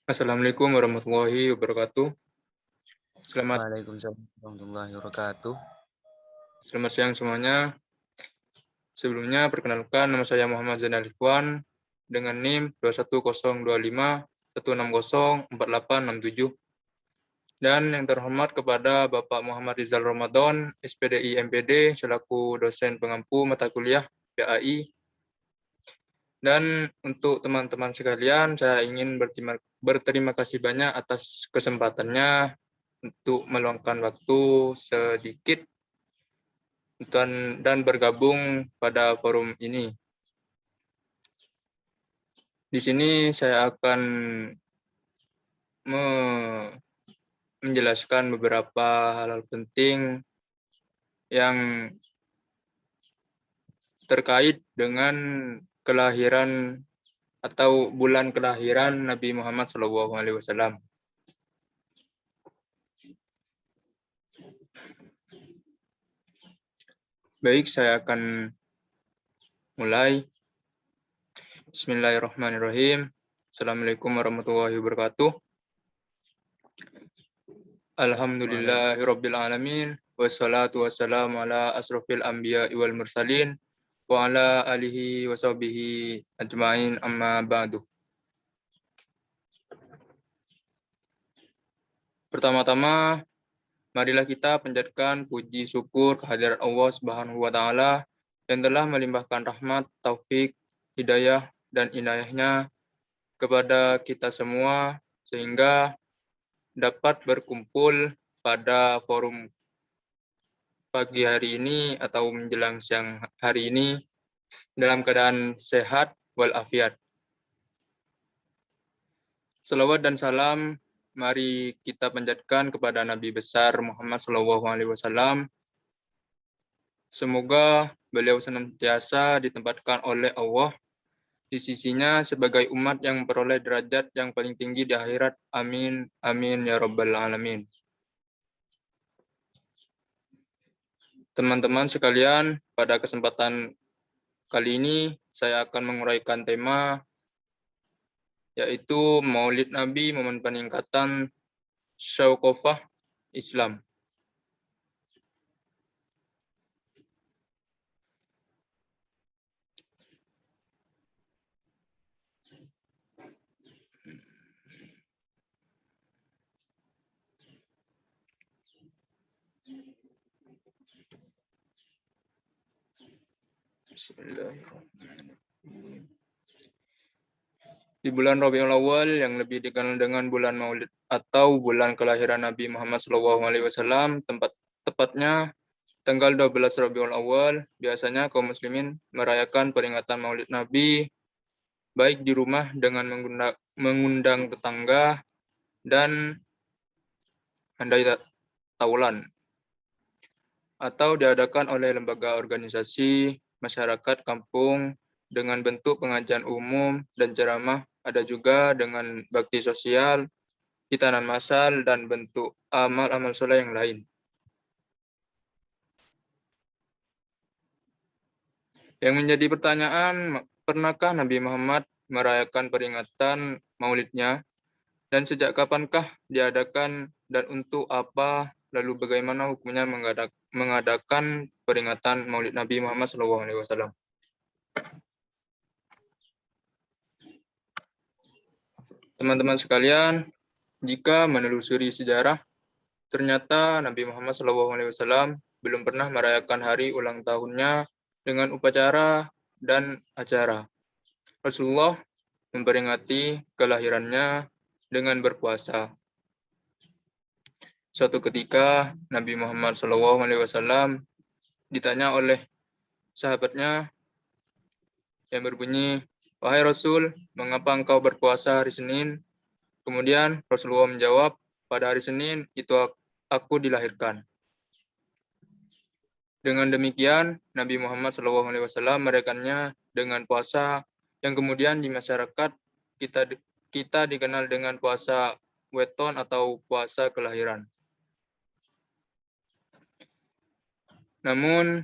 Assalamualaikum warahmatullahi wabarakatuh. Selamat Waalaikumsalam warahmatullahi wabarakatuh. selamat siang semuanya. Sebelumnya perkenalkan nama saya Muhammad Zainal Ikhwan dengan NIM 2102516048667 dan yang terhormat kepada Bapak Muhammad Rizal Ramadan, SPDI MPD selaku dosen pengampu mata kuliah PAI. Dan untuk teman-teman sekalian, saya ingin berterima kasih banyak atas kesempatannya untuk meluangkan waktu sedikit dan bergabung pada forum ini. Di sini saya akan menjelaskan beberapa hal penting yang terkait dengan kelahiran atau bulan kelahiran Nabi Muhammad SAW. Baik, saya akan mulai. Bismillahirrahmanirrahim. Assalamualaikum warahmatullahi wabarakatuh. Alhamdulillahirabbil alamin wassalatu wassalamu ala asrofil anbiya'i wal mursalin wa ala alihi wa sahbihi ajmain amma ba'du. Pertama-tama, marilah kita panjatkan puji syukur kehadirat Allah Subhanahu wa taala yang telah melimpahkan rahmat, taufik, hidayah dan inayahnya kepada kita semua sehingga dapat berkumpul pada forum pagi hari ini atau menjelang siang hari ini dalam keadaan sehat walafiat. Salawat dan salam mari kita panjatkan kepada Nabi besar Muhammad SAW. Semoga beliau senantiasa ditempatkan oleh Allah di sisinya sebagai umat yang memperoleh derajat yang paling tinggi di akhirat. Amin. Amin ya rabbal alamin. Teman-teman sekalian, pada kesempatan kali ini saya akan menguraikan tema yaitu Maulid Nabi momen peningkatan syauqofah Islam. Bismillahirrahmanirrahim. Di bulan Rabiul Awal yang lebih dikenal dengan bulan Maulid atau bulan kelahiran Nabi Muhammad SAW, tepatnya tanggal 12 Rabiul Awal, biasanya kaum muslimin merayakan peringatan Maulid Nabi baik di rumah dengan mengundang tetangga dan handai taulan, atau diadakan oleh lembaga organisasi masyarakat kampung dengan bentuk pengajian umum dan ceramah, ada juga dengan bakti sosial, hitanan massal, dan bentuk amal-amal soleh yang lain. Yang menjadi pertanyaan, pernahkah Nabi Muhammad merayakan peringatan maulidnya? Dan sejak kapankah diadakan dan untuk apa? Lalu bagaimana hukumnya mengadakan peringatan Maulid Nabi Muhammad SAW? Teman-teman sekalian, jika menelusuri sejarah, ternyata Nabi Muhammad SAW belum pernah merayakan hari ulang tahunnya dengan upacara dan acara. Rasulullah memperingati kelahirannya dengan berpuasa. Suatu ketika Nabi Muhammad SAW ditanya oleh sahabatnya yang berbunyi, "Wahai Rasul, mengapa engkau berpuasa hari Senin?" Kemudian Rasulullah menjawab, "Pada hari Senin itu aku dilahirkan." Dengan demikian, Nabi Muhammad SAW merayakannya dengan puasa yang kemudian di masyarakat kita dikenal dengan puasa weton atau puasa kelahiran. Namun,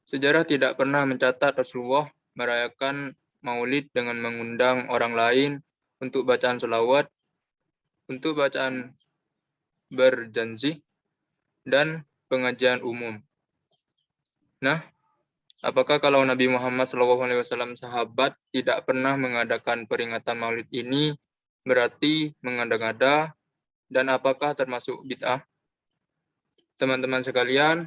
sejarah tidak pernah mencatat Rasulullah merayakan Maulid dengan mengundang orang lain untuk bacaan sholawat untuk bacaan berjanji dan pengajian umum. Nah, apakah kalau Nabi Muhammad SAW sahabat tidak pernah mengadakan peringatan Maulid ini berarti mengada-ngada, dan apakah termasuk bid'ah? Teman-teman sekalian,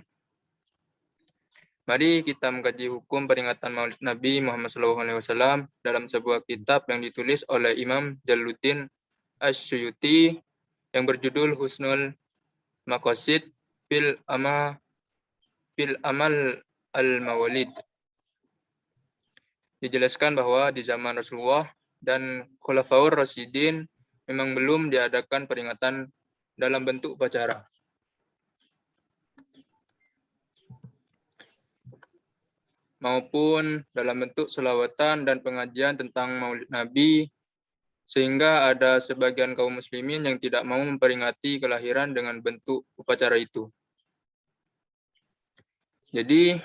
mari kita mengkaji hukum peringatan Maulid Nabi Muhammad SAW dalam sebuah kitab yang ditulis oleh Imam Jalaluddin Asy-Syuyuti yang berjudul Husnul Maqasid fil Amal al-Mawalid. Dijelaskan bahwa di zaman Rasulullah dan Khulafaur Rasyidin memang belum diadakan peringatan dalam bentuk upacara. Maupun dalam bentuk selawatan dan pengajian tentang Maulid Nabi, sehingga ada sebagian kaum muslimin yang tidak mau memperingati kelahiran dengan bentuk upacara itu. Jadi,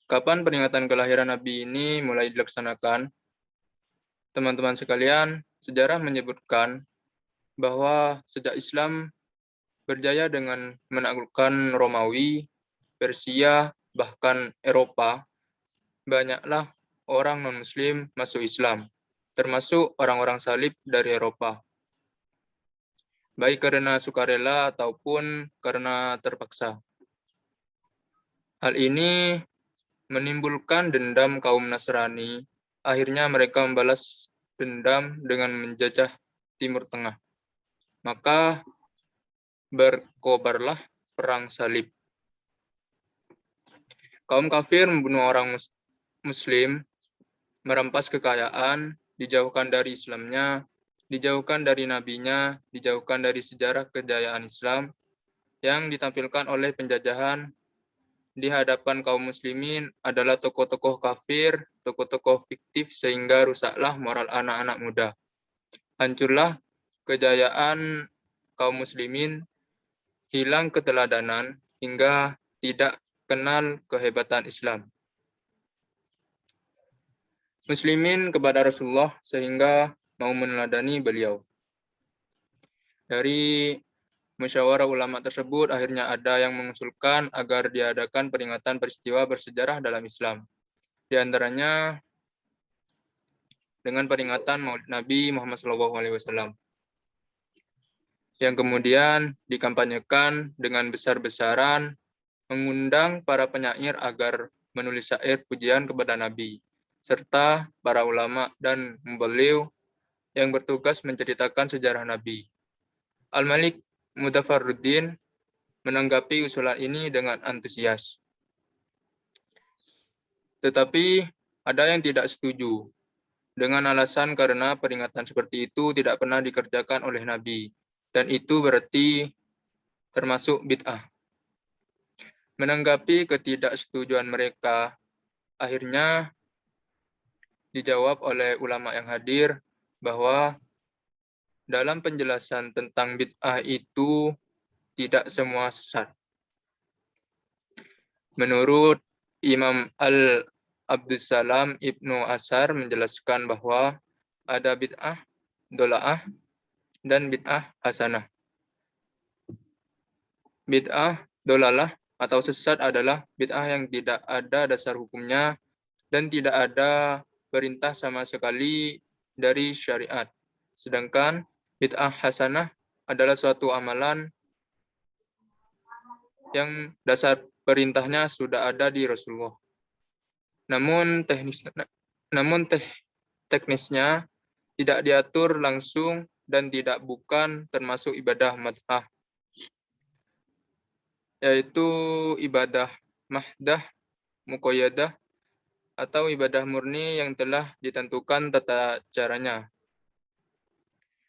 kapan peringatan kelahiran Nabi ini mulai dilaksanakan? Teman-teman sekalian, sejarah menyebutkan bahwa sejak Islam berjaya dengan menaklukkan Romawi, Persia, bahkan Eropa, banyaklah orang non-muslim masuk Islam, termasuk orang-orang salib dari Eropa, baik karena sukarela ataupun karena terpaksa. Hal ini menimbulkan dendam kaum Nasrani. Akhirnya mereka membalas dendam dengan menjajah Timur Tengah. Maka berkobarlah perang salib. Kaum kafir membunuh orang Muslim, merampas kekayaan, dijauhkan dari Islamnya, dijauhkan dari nabinya, dijauhkan dari sejarah kejayaan Islam yang ditampilkan oleh penjajahan di hadapan kaum muslimin adalah tokoh-tokoh kafir, tokoh-tokoh fiktif, sehingga rusaklah moral anak-anak muda. Hancurlah kejayaan kaum muslimin, hilang keteladanan, hingga tidak kenal kehebatan Islam. Muslimin kepada Rasulullah sehingga mau meneladani beliau. Dari musyawarah ulama tersebut akhirnya ada yang mengusulkan agar diadakan peringatan peristiwa bersejarah dalam Islam. Di antaranya dengan peringatan Maulid Nabi Muhammad SAW, yang kemudian dikampanyekan dengan besar-besaran, mengundang para penyair agar menulis syair pujian kepada Nabi, serta para ulama dan mubalighh yang bertugas menceritakan sejarah Nabi. Al-Malik Mudzafarruddin menanggapi usulan ini dengan antusias. Tetapi ada yang tidak setuju, dengan alasan karena peringatan seperti itu tidak pernah dikerjakan oleh Nabi, dan itu berarti termasuk bid'ah. Menanggapi ketidaksetujuan mereka, akhirnya dijawab oleh ulama yang hadir bahwa dalam penjelasan tentang bid'ah itu tidak semua sesat. Menurut Imam Al-Abdussalam Ibnu Asar menjelaskan bahwa ada bid'ah dola'ah dan bid'ah hasanah. Bid'ah dolalah atau sesat adalah bid'ah yang tidak ada dasar hukumnya dan tidak ada perintah sama sekali dari syariat. Sedangkan bid'ah hasanah adalah suatu amalan yang dasar perintahnya sudah ada di Rasulullah. Namun teknisnya tidak diatur langsung dan tidak bukan termasuk ibadah madhah, yaitu ibadah mahdah muqayyadah atau ibadah murni yang telah ditentukan tata caranya.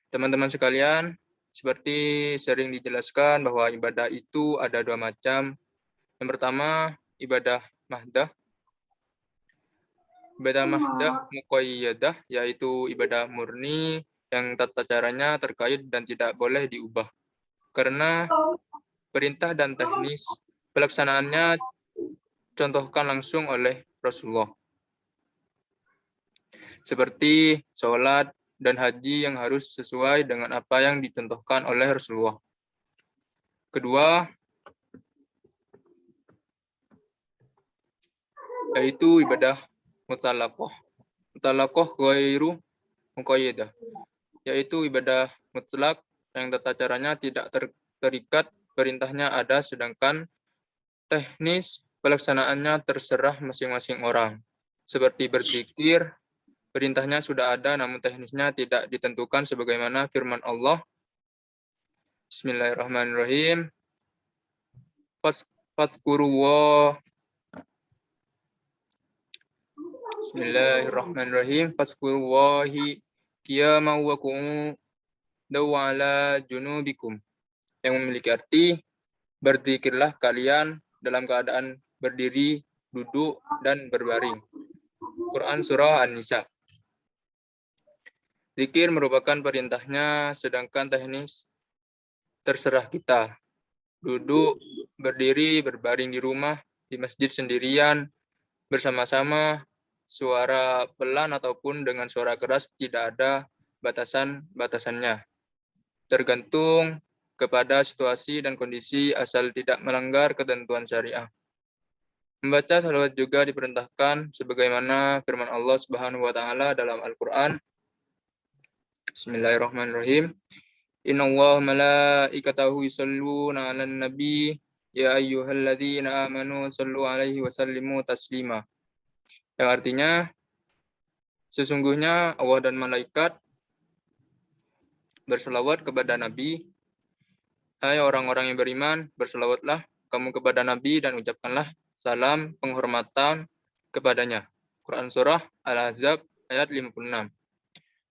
Teman-teman sekalian, seperti sering dijelaskan bahwa ibadah itu ada dua macam. Yang pertama, ibadah mahdah. Ibadah mahdah muqayyadah, yaitu ibadah murni yang tata caranya terkait dan tidak boleh diubah. Karena perintah dan teknis pelaksanaannya contohkan langsung oleh Rasulullah. Seperti sholat, dan haji yang harus sesuai dengan apa yang dicontohkan oleh Rasulullah. Kedua, yaitu ibadah mutlaqah. Mutlaqah ghairu muqayyadah, yaitu ibadah mutlak yang tata caranya tidak terikat, perintahnya ada sedangkan teknis pelaksanaannya terserah masing-masing orang. Seperti berzikir, perintahnya sudah ada namun teknisnya tidak ditentukan sebagaimana firman Allah. Bismillahirrahmanirrahim. Fadhkurullah. Bismillahirrahmanirrahim. Fadhkurullahi qiyaman wa qu'udan wa 'ala junubikum. Yang memiliki arti, berzikirlah kalian dalam keadaan berdiri, duduk, dan berbaring. Quran Surah An-Nisa. Zikir merupakan perintahnya, sedangkan teknis terserah kita. Duduk, berdiri, berbaring di rumah, di masjid sendirian, bersama-sama, suara pelan ataupun dengan suara keras tidak ada batasan-batasannya. Tergantung kepada situasi dan kondisi asal tidak melanggar ketentuan syariah. Membaca salawat juga diperintahkan sebagaimana firman Allah Subhanahu wa taala dalam Al-Qur'an. Bismillahirrahmanirrahim. Innallaha malaikatahu yusholluna 'alan nabi ya ayyuhalladzina amanu shallu 'alaihi wa sallimu taslima. Yang artinya sesungguhnya Allah dan malaikat berselawat kepada Nabi. Hai orang-orang yang beriman, berselawatlah kamu kepada Nabi dan ucapkanlah salam penghormatan kepadanya. Quran Surah Al-Ahzab ayat 56.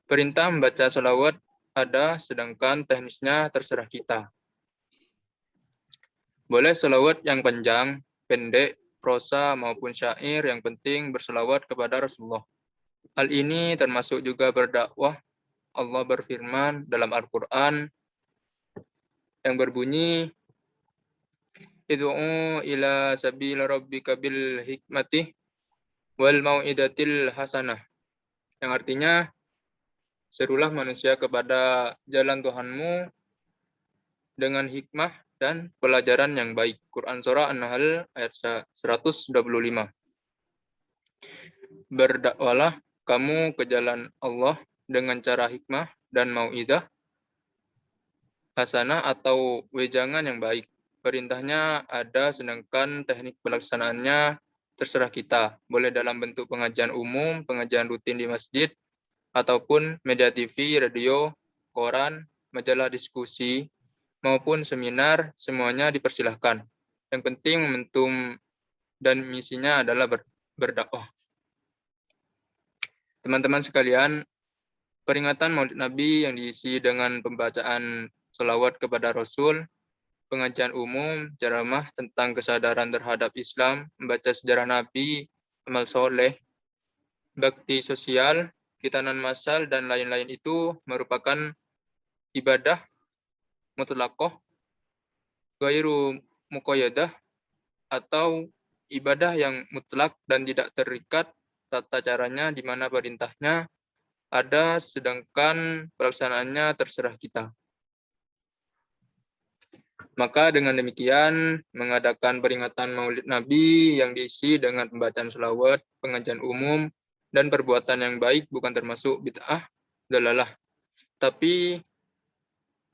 Perintah membaca salawat ada, sedangkan teknisnya terserah kita. Boleh salawat yang panjang, pendek, prosa maupun syair, yang penting berselawat kepada Rasulullah. Hal ini termasuk juga berdakwah. Allah berfirman dalam Al-Quran yang berbunyi, Id'u ila sabil rabbika bil hikmati wal mau'idatil hasanah. Yang artinya, serulah manusia kepada jalan Tuhanmu dengan hikmah dan pelajaran yang baik. Quran Surah An-Nahl ayat 125. Berdakwalah kamu ke jalan Allah dengan cara hikmah dan mau'idah hasanah atau wejangan yang baik. Perintahnya ada, sedangkan teknik pelaksanaannya terserah kita. Boleh dalam bentuk pengajian umum, pengajian rutin di masjid, ataupun media TV, radio, koran, majalah diskusi, maupun seminar, semuanya dipersilahkan. Yang penting momentum dan misinya adalah berdakwah. Teman-teman sekalian, peringatan Maulid Nabi yang diisi dengan pembacaan selawat kepada Rasul, pengajian umum, ceramah tentang kesadaran terhadap Islam, membaca sejarah Nabi, amal soleh, bakti sosial, khitanan massal, dan lain-lain itu merupakan ibadah mutlaqah, ghairu muqayyadah, atau ibadah yang mutlak dan tidak terikat tata caranya, di mana perintahnya ada sedangkan pelaksanaannya terserah kita. Maka dengan demikian, mengadakan peringatan Maulid Nabi yang diisi dengan pembacaan selawat, pengajian umum, dan perbuatan yang baik bukan termasuk bid'ah dalalah, tapi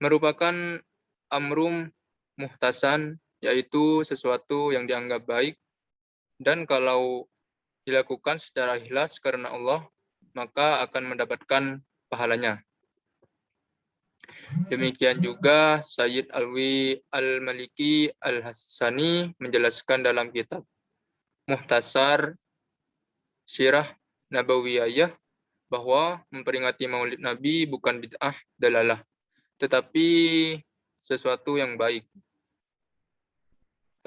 merupakan amrum muhtasan, yaitu sesuatu yang dianggap baik, dan kalau dilakukan secara ikhlas karena Allah, maka akan mendapatkan pahalanya. Demikian juga Sayyid Alwi Al-Maliki Al-Hassani menjelaskan dalam kitab Muhtasar Sirah Nabawiyah bahwa memperingati Maulid Nabi bukan bid'ah dalalah, tetapi sesuatu yang baik.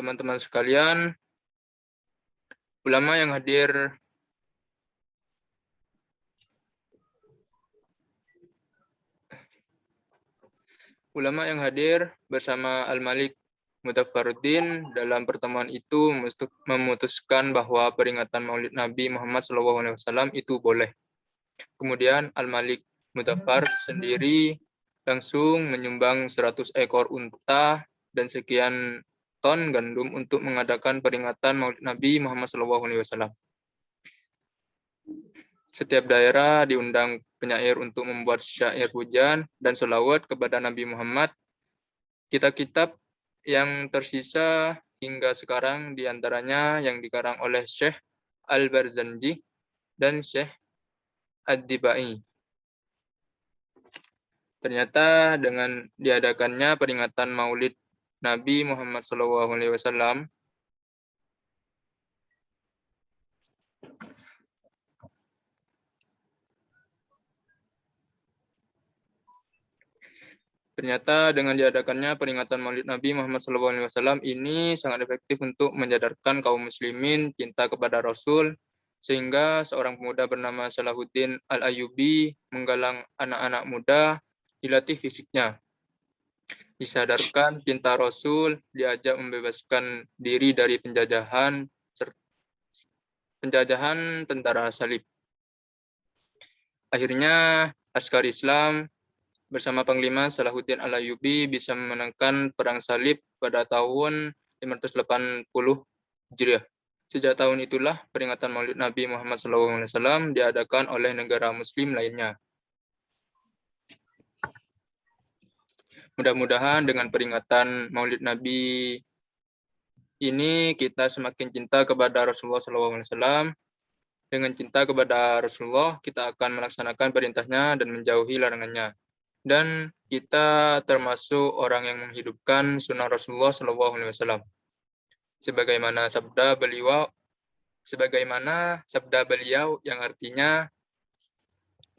Teman-teman sekalian, ulama yang hadir bersama Al-Malik Mudaffaruddin dalam pertemuan itu memutuskan bahwa peringatan Maulid Nabi Muhammad SAW itu boleh. Kemudian Al-Malik Mudzaffar sendiri langsung menyumbang 100 ekor unta dan sekian ton gandum untuk mengadakan peringatan Maulid Nabi Muhammad SAW. Setiap daerah diundang penyair untuk membuat syair hujan dan selawat kepada Nabi Muhammad. Kitab-kitab yang tersisa hingga sekarang diantaranya yang dikarang oleh Syekh Al-Barzanji dan Syekh Ad-Dibai. Ternyata dengan diadakannya peringatan Maulid Nabi Muhammad SAW, Maulid Nabi Muhammad SAW ini sangat efektif untuk menyadarkan kaum muslimin cinta kepada Rasul, sehingga seorang pemuda bernama Salahuddin Al-Ayyubi menggalang anak-anak muda, dilatih fisiknya, disadarkan cinta Rasul, diajak membebaskan diri dari penjajahan tentara salib. Akhirnya Askar Islam bersama Panglima Salahuddin Al-Ayyubi bisa memenangkan perang salib pada tahun 580 Hijriah. Sejak tahun itulah peringatan Maulid Nabi Muhammad SAW diadakan oleh negara muslim lainnya. Mudah-mudahan dengan peringatan Maulid Nabi ini kita semakin cinta kepada Rasulullah SAW. Dengan cinta kepada Rasulullah, kita akan melaksanakan perintahnya dan menjauhi larangannya. Dan kita termasuk orang yang menghidupkan sunnah Rasulullah SAW. Sebagaimana sabda beliau yang artinya,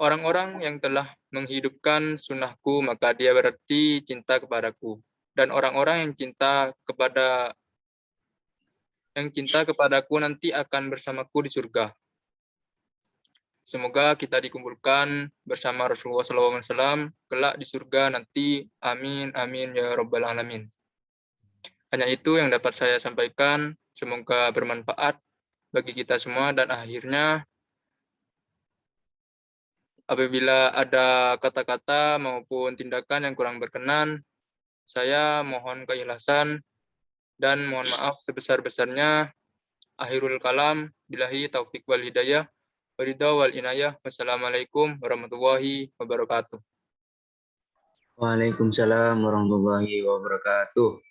orang-orang yang telah menghidupkan sunnahku, maka dia berarti cinta kepadaku. Dan orang-orang yang cinta kepadaku nanti akan bersamaku di surga. Semoga kita dikumpulkan bersama Rasulullah SAW kelak di surga nanti. Amin, amin, ya Rabbal Alamin. Hanya itu yang dapat saya sampaikan. Semoga bermanfaat bagi kita semua. Dan akhirnya, apabila ada kata-kata maupun tindakan yang kurang berkenan, saya mohon keikhlasan dan mohon maaf sebesar-besarnya. Akhirul kalam, billahi taufik wal hidayah. Waridha wal inayah. Wassalamualaikum warahmatullahi wabarakatuh. Waalaikumsalam warahmatullahi wabarakatuh.